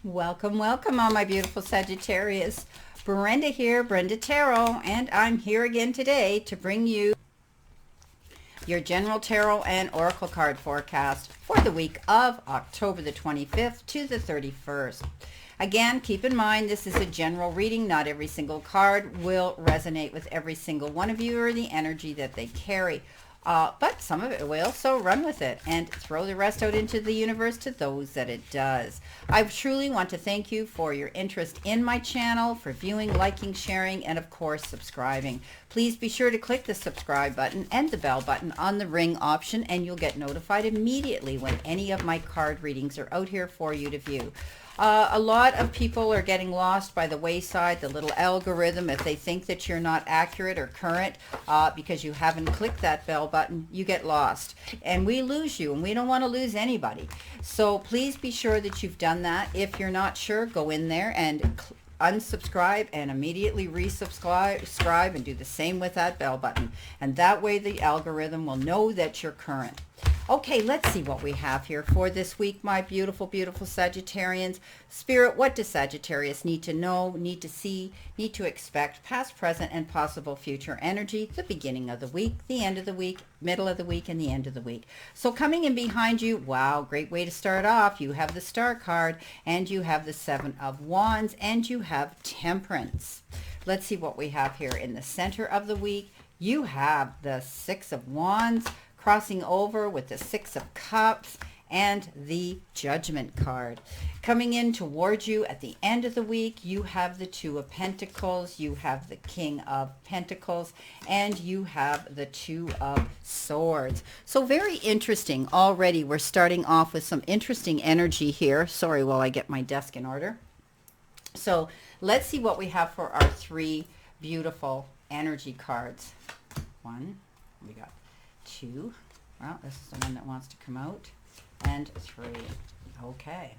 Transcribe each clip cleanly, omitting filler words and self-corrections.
Welcome, welcome, all my beautiful Sagittarius. Brenda here, Brenda Tarot, and I'm here again today to bring you your general tarot and oracle card forecast for the week of October the 25th to the 31st. Again, keep in mind this is a general reading. Not every single card will resonate with every single one of you or the energy that they carry. But some of it will, so run with it and throw the rest out into the universe to those that it does. I truly want to thank you for your interest in my channel, for viewing, liking, sharing, and of course subscribing. Please be sure to click the subscribe button and the bell button on the ring option, and you'll get notified immediately when any of my card readings are out here for you to view. A lot of people are getting lost by the wayside, the little algorithm. If they think that you're not accurate or current because you haven't clicked that bell button, you get lost. And we lose you, and we don't want to lose anybody. So please be sure that you've done that. If you're not sure, go in there and unsubscribe and immediately resubscribe and do the same with that bell button. And that way the algorithm will know that you're current. Okay, let's see what we have here for this week, my beautiful, beautiful Sagittarians. Spirit, what does Sagittarius need to know, need to see, need to expect, past, present, and possible future energy, the beginning of the week, the end of the week, middle of the week, and the end of the week. So coming in behind you, wow, great way to start off. You have the Star card, and you have the Seven of Wands, and you have Temperance. Let's see what we have here in the center of the week. You have the Six of Wands, crossing over with the Six of Cups and the Judgment card. Coming in towards you at the end of the week, you have the Two of Pentacles, you have the King of Pentacles, and you have the Two of Swords. So very interesting. Already we're starting off with some interesting energy here. Sorry while I get my desk in order. So let's see what we have for our three beautiful energy cards. One, we got two. Well, this is the one that wants to come out. And three. Okay.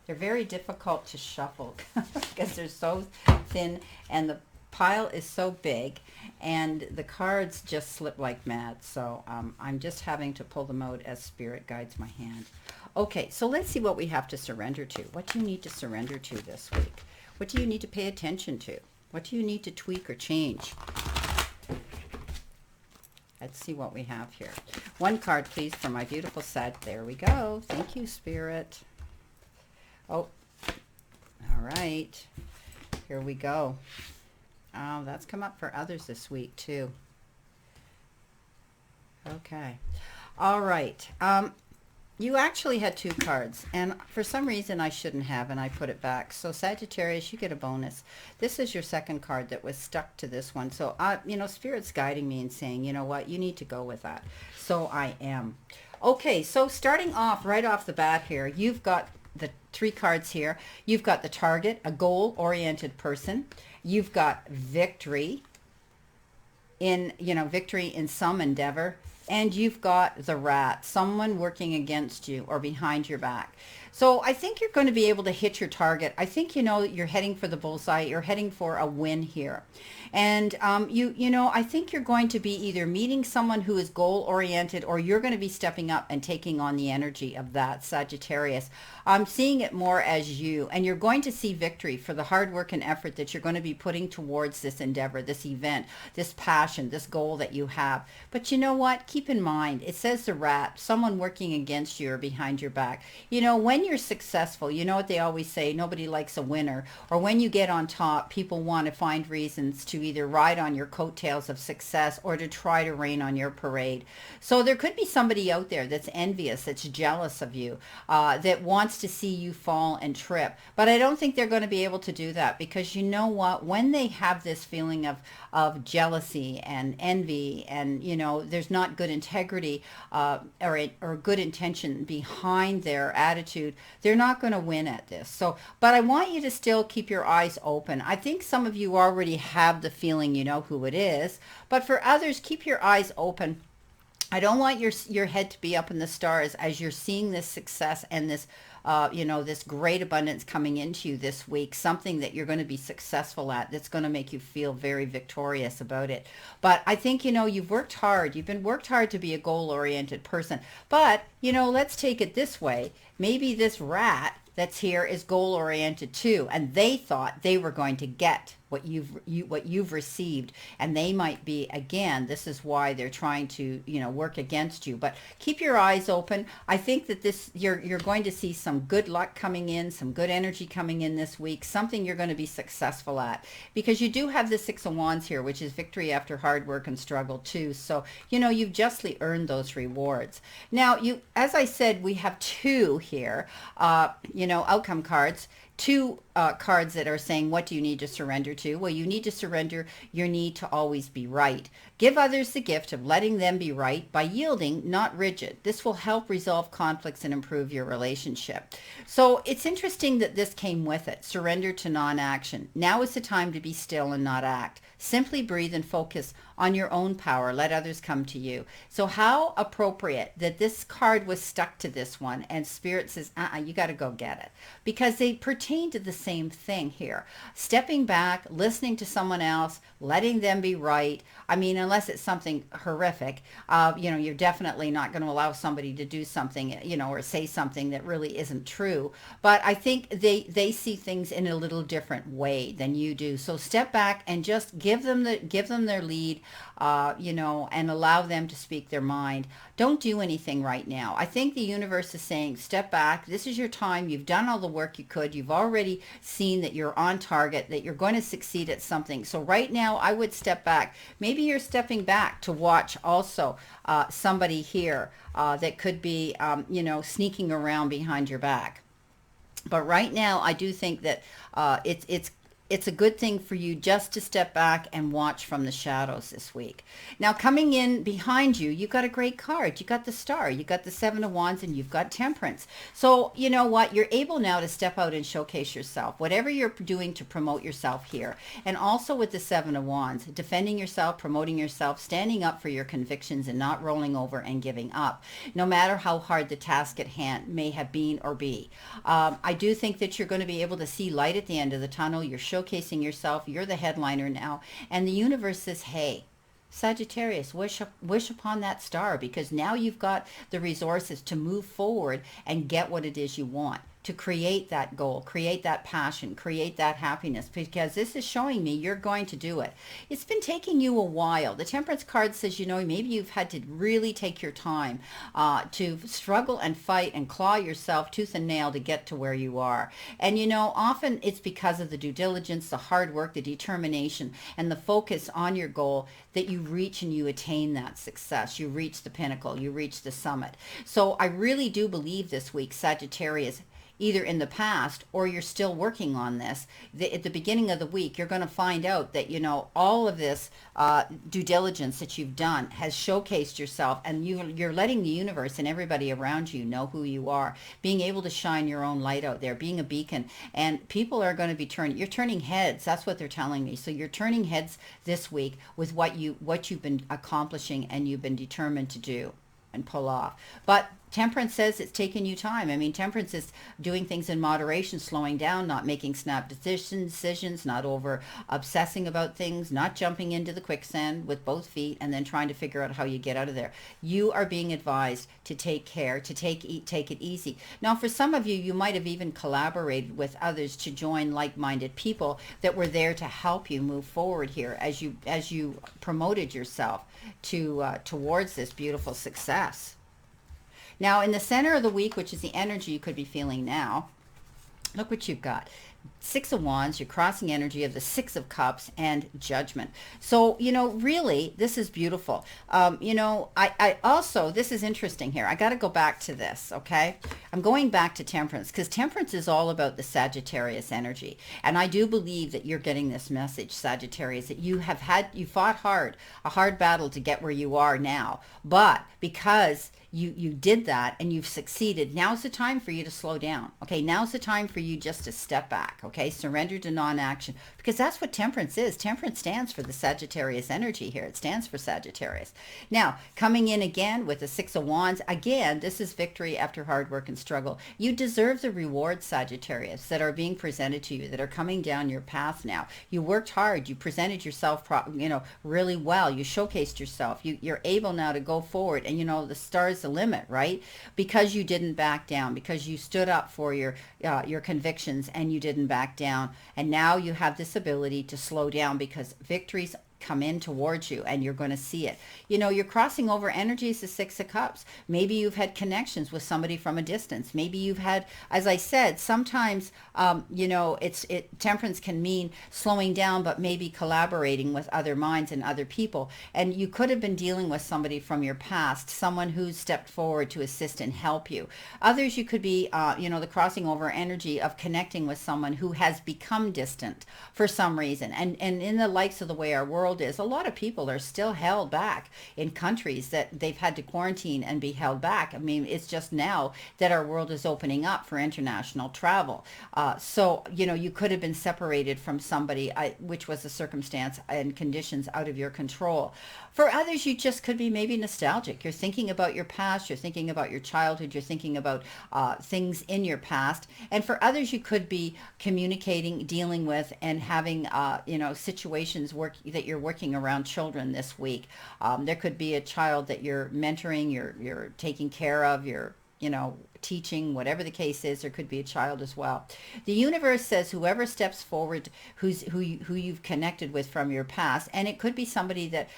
They're very difficult to shuffle because they're so thin and the pile is so big and the cards just slip like mad. So I'm just having to pull them out as Spirit guides my hand. Okay, so let's see what we have to surrender to. What do you need to surrender to this week? What do you need to pay attention to? What do you need to tweak or change? Let's see what we have here. One card, please, for my beautiful set. There we go. Thank you, Spirit. Oh, all right. Here we go. Oh, that's come up for others this week, too. Okay. All right. You actually had two cards, and for some reason I shouldn't have, and I put it back. So Sagittarius, you get a bonus. This is your second card that was stuck to this one. So, you know, Spirit's guiding me and saying, you know what, you need to go with that. So I am. Okay, so starting off, right off the bat here, you've got the three cards here. You've got the Target, a goal-oriented person. You've got victory in, you know, victory in some endeavor. And you've got the Rat, someone working against you or behind your back. So I think you're going to be able to hit your target. I think, you know, you're heading for the bullseye. You're heading for a win here. And, you know, I think you're going to be either meeting someone who is goal-oriented or you're going to be stepping up and taking on the energy of that Sagittarius. I'm seeing it more as you, and you're going to see victory for the hard work and effort that you're going to be putting towards this endeavor, this event, this passion, this goal that you have. But you know what? Keep in mind, it says the Rat, someone working against you or behind your back. You know, when you're successful, you know what they always say, nobody likes a winner. Or when you get on top, people want to find reasons to either ride on your coattails of success or to try to rain on your parade. So there could be somebody out there that's envious, that's jealous of you, that wants to see you fall and trip. But I don't think they're going to be able to do that, because you know what? When they have this feeling of jealousy and envy, and you know, there's not good integrity or good intention behind their attitude, they're not going to win at this. So, but I want you to still keep your eyes open. I think some of you already have the feeling you know who it is, but for others, keep your eyes open. I don't want your head to be up in the stars as you're seeing this success and this, you know, this great abundance coming into you this week, something that you're going to be successful at that's going to make you feel very victorious about it. But I think, you know, you've worked hard. You've been worked hard to be a goal-oriented person. But, you know, let's take it this way. Maybe this Rat that's here is goal oriented too, and they thought they were going to get what you've received, and they might be, again, this is why they're trying to, work against you. But keep your eyes open. I think that you're going to see some good luck coming in, some good energy coming in this week, something you're going to be successful at, because you do have the Six of Wands here, which is victory after hard work and struggle too. So you've justly earned those rewards. Now, as I said, we have two here, outcome cards. Two cards that are saying, what do you need to surrender to? Well, you need to surrender your need to always be right. Give others the gift of letting them be right by yielding, not rigid. This will help resolve conflicts and improve your relationship. So it's interesting that this came with it. Surrender to non-action. Now is the time to be still and not act. Simply breathe and focus on your own power. Let others come to you. So how appropriate that this card was stuck to this one, and Spirit says, you got to go get it, because they pertain to the same thing here. Stepping back, listening to someone else, letting them be right. I mean, unless it's something horrific, you're definitely not going to allow somebody to do something, or say something that really isn't true. But I think they see things in a little different way than you do. So step back and just give them their lead, and allow them to speak their mind. Don't do anything right now. I think the universe is saying, step back. This is your time. You've done all the work you could. You've already seen that you're on target, that you're going to succeed at something. So right now, I would step back. Maybe you're stepping back to watch also somebody here that could be, sneaking around behind your back. But right now, I do think that it's a good thing for you just to step back and watch from the shadows this week. Now, coming in behind you, you've got a great card. You got the Star, you got the Seven of Wands, and you've got Temperance. So you know what? You're able now to step out and showcase yourself, whatever you're doing to promote yourself here. And also with the Seven of Wands, defending yourself, promoting yourself, standing up for your convictions and not rolling over and giving up, no matter how hard the task at hand may have been or be. I do think that you're going to be able to see light at the end of the tunnel. You're showcasing yourself. You're the headliner now. And the universe says, hey, Sagittarius, wish upon that star, because now you've got the resources to move forward and get what it is you want, to create that goal, create that passion, create that happiness, because this is showing me you're going to do it. It's been taking you a while. The Temperance card says, maybe you've had to really take your time to struggle and fight and claw yourself tooth and nail to get to where you are. And, often it's because of the due diligence, the hard work, the determination, and the focus on your goal that you reach and you attain that success. You reach the pinnacle. You reach the summit. So I really do believe this week, Sagittarius, either in the past or you're still working on this, at the beginning of the week, you're going to find out that, all of this due diligence that you've done has showcased yourself, and you're letting the universe and everybody around you know who you are, being able to shine your own light out there, being a beacon. And people are going to be you're turning heads. That's what they're telling me. So you're turning heads this week with what you've been accomplishing and you've been determined to do and pull off. But Temperance says it's taken you time. I mean, Temperance is doing things in moderation, slowing down, not making snap decisions, not over obsessing about things, not jumping into the quicksand with both feet and then trying to figure out how you get out of there. You are being advised to take care, to take it easy. Now, for some of you, you might have even collaborated with others to join like-minded people that were there to help you move forward here as you promoted yourself towards this beautiful success. Now, in the center of the week, which is the energy you could be feeling now, look what you've got. Six of Wands, you're crossing energy of the Six of Cups and Judgment. So, really, this is beautiful. I also, this is interesting here. I got to go back to this, okay? I'm going back to Temperance, because Temperance is all about the Sagittarius energy. And I do believe that you're getting this message, Sagittarius, that you fought hard, a hard battle to get where you are now. But because you did that and you've succeeded, now's the time for you to slow down. Okay, now's the time for you just to step back. Okay, surrender to non-action, because that's what Temperance is. Temperance stands for the Sagittarius energy here. It stands for Sagittarius. Now, coming in again with the Six of Wands, again, this is victory after hard work and and struggle. You deserve the rewards, Sagittarius, that are being presented to you, that are coming down your path now. You worked hard. You presented yourself, really well. You showcased yourself. You're able now to go forward, and the star's the limit, right? Because you didn't back down, because you stood up for your convictions and you didn't back down, and now you have this ability to slow down because victories come in towards you and you're going to see it. You're crossing over energies, the Six of Cups. Maybe you've had connections with somebody from a distance. Maybe you've had, as I said, sometimes temperance can mean slowing down, but maybe collaborating with other minds and other people. And you could have been dealing with somebody from your past, someone who's stepped forward to assist and help you. Others, you could be the crossing over energy of connecting with someone who has become distant for some reason. And in the likes of the way our world is, a lot of people are still held back in countries that they've had to quarantine and be held back. I mean, it's just now that our world is opening up for international travel. So you could have been separated from somebody, which was a circumstance and conditions out of your control. For others, you just could be maybe nostalgic. You're thinking about your past. You're thinking about your childhood. You're thinking about things in your past. And for others, you could be communicating, dealing with, and having situations that you're working around children this week. There could be a child that you're mentoring, you're taking care of, you're teaching, whatever the case is. There could be a child as well. The universe says whoever steps forward, who you've connected with from your past, and it could be somebody that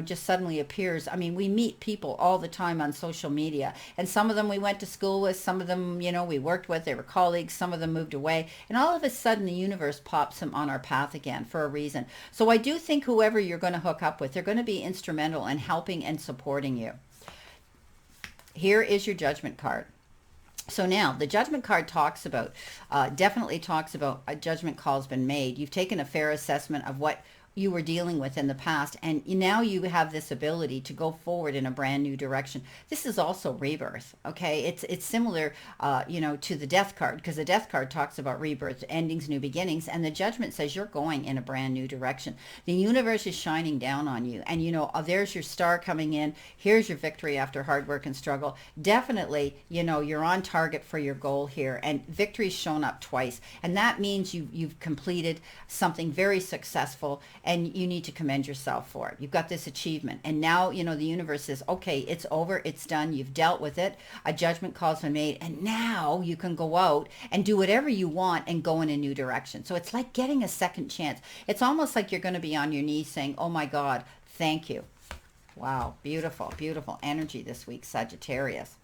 just suddenly appears. I mean, we meet people all the time on social media, and some of them we went to school with, some of them we worked with, they were colleagues, some of them moved away, and all of a sudden the universe pops them on our path again for a reason. So I do think whoever you're going to hook up with, they're going to be instrumental in helping and supporting you. Here is your Judgment card. So now the Judgment card definitely talks about a judgment call has been made. You've taken a fair assessment of what you were dealing with in the past, and now you have this ability to go forward in a brand new direction. This is also rebirth, okay? It's similar, to the Death card, because the Death card talks about rebirth, endings, new beginnings, and the Judgment says you're going in a brand new direction. The universe is shining down on you, and there's your star coming in. Here's your victory after hard work and struggle. Definitely, you're on target for your goal here, and victory's shown up twice, and that means you've completed something very successful, and you need to commend yourself for it. You've got this achievement. And now, the universe says, okay, it's over. It's done. You've dealt with it. A judgment call's been made. And now you can go out and do whatever you want and go in a new direction. So it's like getting a second chance. It's almost like you're going to be on your knees saying, oh my God, thank you. Wow. Beautiful, beautiful energy this week, Sagittarius.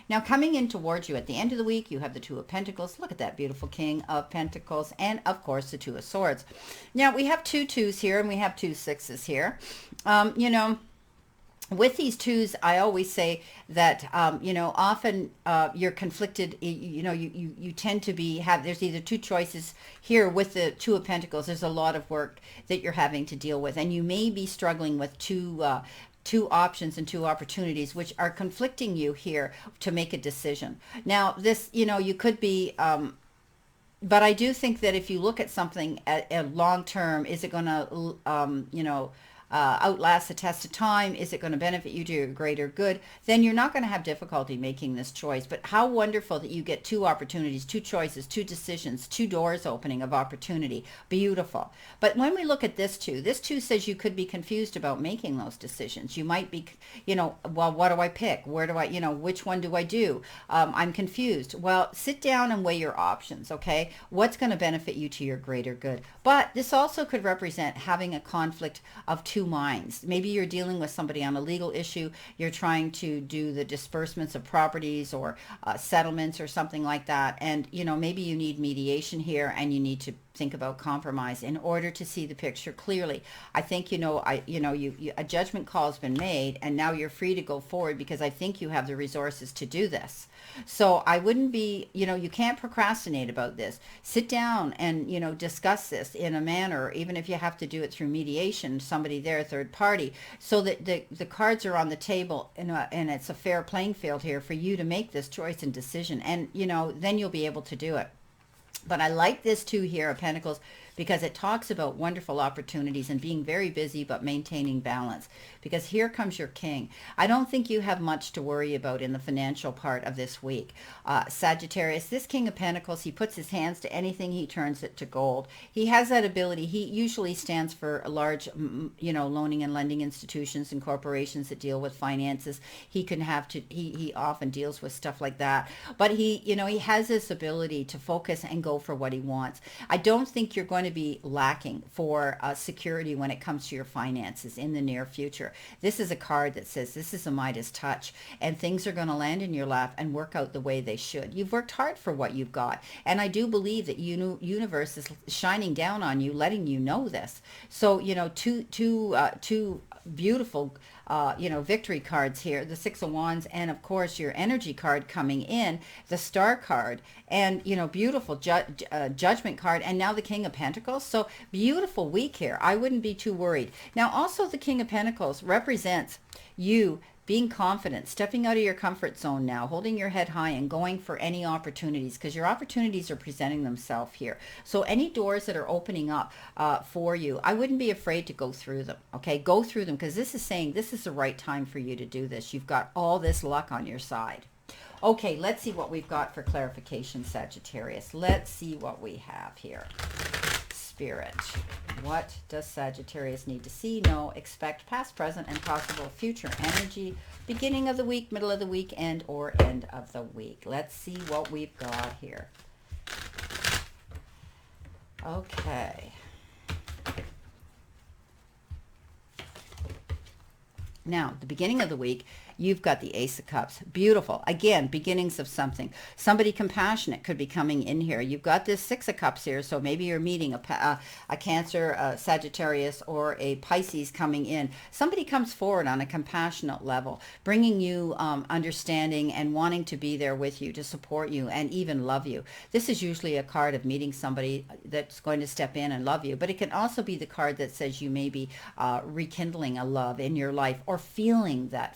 Now, coming in towards you at the end of the week, you have the Two of Pentacles. Look at that beautiful King of Pentacles. And, of course, the Two of Swords. Now, we have two twos here and we have two sixes here. With these twos, I always say that, often you're conflicted. You tend to there's either two choices here with the Two of Pentacles. There's a lot of work that you're having to deal with. And you may be struggling with two options and two opportunities, which are conflicting you here to make a decision. Now, this, you could be, but I do think that if you look at something at long term, is it going to, outlast the test of time? Is it going to benefit you to your greater good? Then you're not going to have difficulty making this choice. But how wonderful that you get two opportunities, two choices, two decisions, two doors opening of opportunity. Beautiful. But when we look at this two says you could be confused about making those decisions. You might be, well, what do I pick? Where do I, which one do I do? I'm confused. Well, sit down and weigh your options, okay? What's going to benefit you to your greater good? But this also could represent having a conflict of two minds. Maybe you're dealing with somebody on a legal issue. You're trying to do the disbursements of properties or settlements or something like that. And, maybe you need mediation here and you need to think about compromise in order to see the picture clearly. I think, a judgment call has been made and now you're free to go forward because I think you have the resources to do this. So I wouldn't be, you can't procrastinate about this. Sit down and, discuss this in a manner, even if you have to do it through mediation, somebody there, third party, so that the cards are on the table and it's a fair playing field here for you to make this choice and decision. And, then you'll be able to do it. But I like this two here of Pentacles because it talks about wonderful opportunities and being very busy but maintaining balance, because here comes your king. I don't think you have much to worry about in the financial part of this week. Sagittarius, this King of Pentacles, he puts his hands to anything, he turns it to gold. He has that ability. He usually stands for large, loaning and lending institutions and corporations that deal with finances. He can have to, he often deals with stuff like that. But he has this ability to focus and go for what he wants. I don't think you're going to be lacking for security when it comes to your finances in the near future. This is a card that says this is a Midas touch, and things are going to land in your lap and work out the way they should. You've worked hard for what you've got, and I do believe that universe is shining down on you, letting you know this. So two beautiful victory cards here, the Six of Wands, and of course your energy card coming in, the Star card, and beautiful Judgment card, and now the King of Pentacles. So beautiful week here. I wouldn't be too worried. Now also the King of Pentacles represents you being confident, stepping out of your comfort zone now, holding your head high and going for any opportunities, because your opportunities are presenting themselves here. So any doors that are opening up for you, I wouldn't be afraid to go through them. Okay, go through them, because this is saying this is the right time for you to do this. You've got all this luck on your side. Okay, let's see what we've got for clarification, Sagittarius. Let's see what we have here. Spirit, what does Sagittarius need to see, know, expect, past, present, and possible future energy, beginning of the week, middle of the week, and or end of the week? Let's see what we've got here. Okay. Now, the beginning of the week, you've got the Ace of Cups. Beautiful. Again, beginnings of something. Somebody compassionate could be coming in here. You've got this Six of Cups here, so maybe you're meeting a Cancer, a Sagittarius, or a Pisces coming in. Somebody comes forward on a compassionate level, bringing you understanding and wanting to be there with you, to support you, and even love you. This is usually a card of meeting somebody that's going to step in and love you, but it can also be the card that says you may be rekindling a love in your life, or feeling that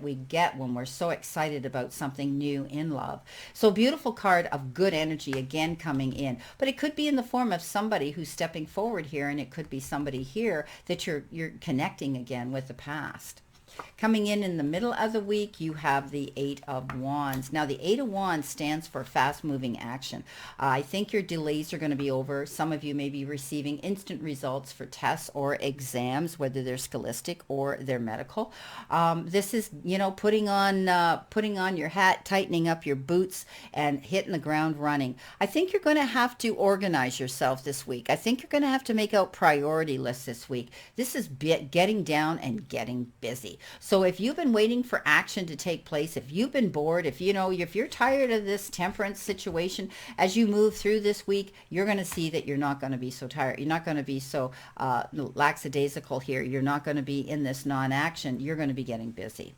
we get when we're so excited about something new in love. So beautiful card of good energy again coming in, but it could be in the form of somebody who's stepping forward here, and it could be somebody here that you're connecting again with the past. Coming in the middle of the week, you have the Eight of Wands. Now, the Eight of Wands stands for fast-moving action. I think your delays are going to be over. Some of you may be receiving instant results for tests or exams, whether they're scholastic or they're medical. This is, putting on your hat, tightening up your boots, and hitting the ground running. I think you're going to have to organize yourself this week. I think you're going to have to make out priority lists this week. This is getting down and getting busy. So if you've been waiting for action to take place, if you've been bored, if you're tired of this temperance situation, as you move through this week, you're going to see that you're not going to be so tired. You're not going to be so lackadaisical here. You're not going to be in this non-action. You're going to be getting busy.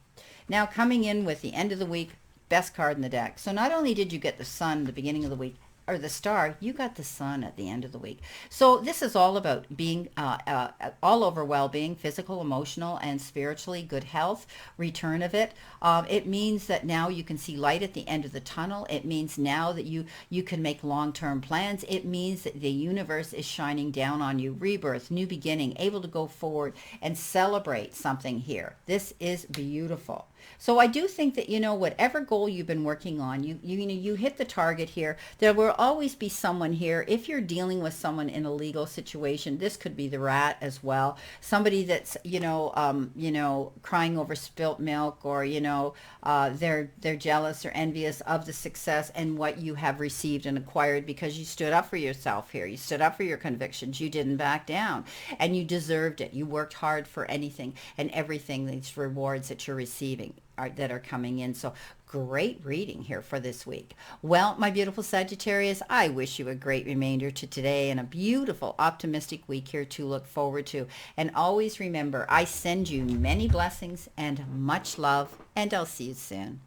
Now, coming in with the end of the week, best card in the deck. So not only did you get the Sun at the beginning of the week, or the Star, you got the Sun at the end of the week. So this is all about being all over well-being, physical, emotional, and spiritually, good health, return of it. It means that now you can see light at the end of the tunnel. It means now that you can make long-term plans. It means that the universe is shining down on you. Rebirth, new beginning, able to go forward and celebrate something here. This is beautiful. So I do think that, whatever goal you've been working on, you hit the target here. There will always be someone here. If you're dealing with someone in a legal situation, this could be the Rat as well. Somebody that's, crying over spilt milk, or, they're jealous or envious of the success and what you have received and acquired, because you stood up for yourself here. You stood up for your convictions. You didn't back down, and you deserved it. You worked hard for anything and everything, these rewards that you're receiving that are coming in. So great reading here for this week. Well, my beautiful Sagittarius, I wish you a great remainder to today and a beautiful, optimistic week here to look forward to. And always remember, I send you many blessings and much love, and I'll see you soon.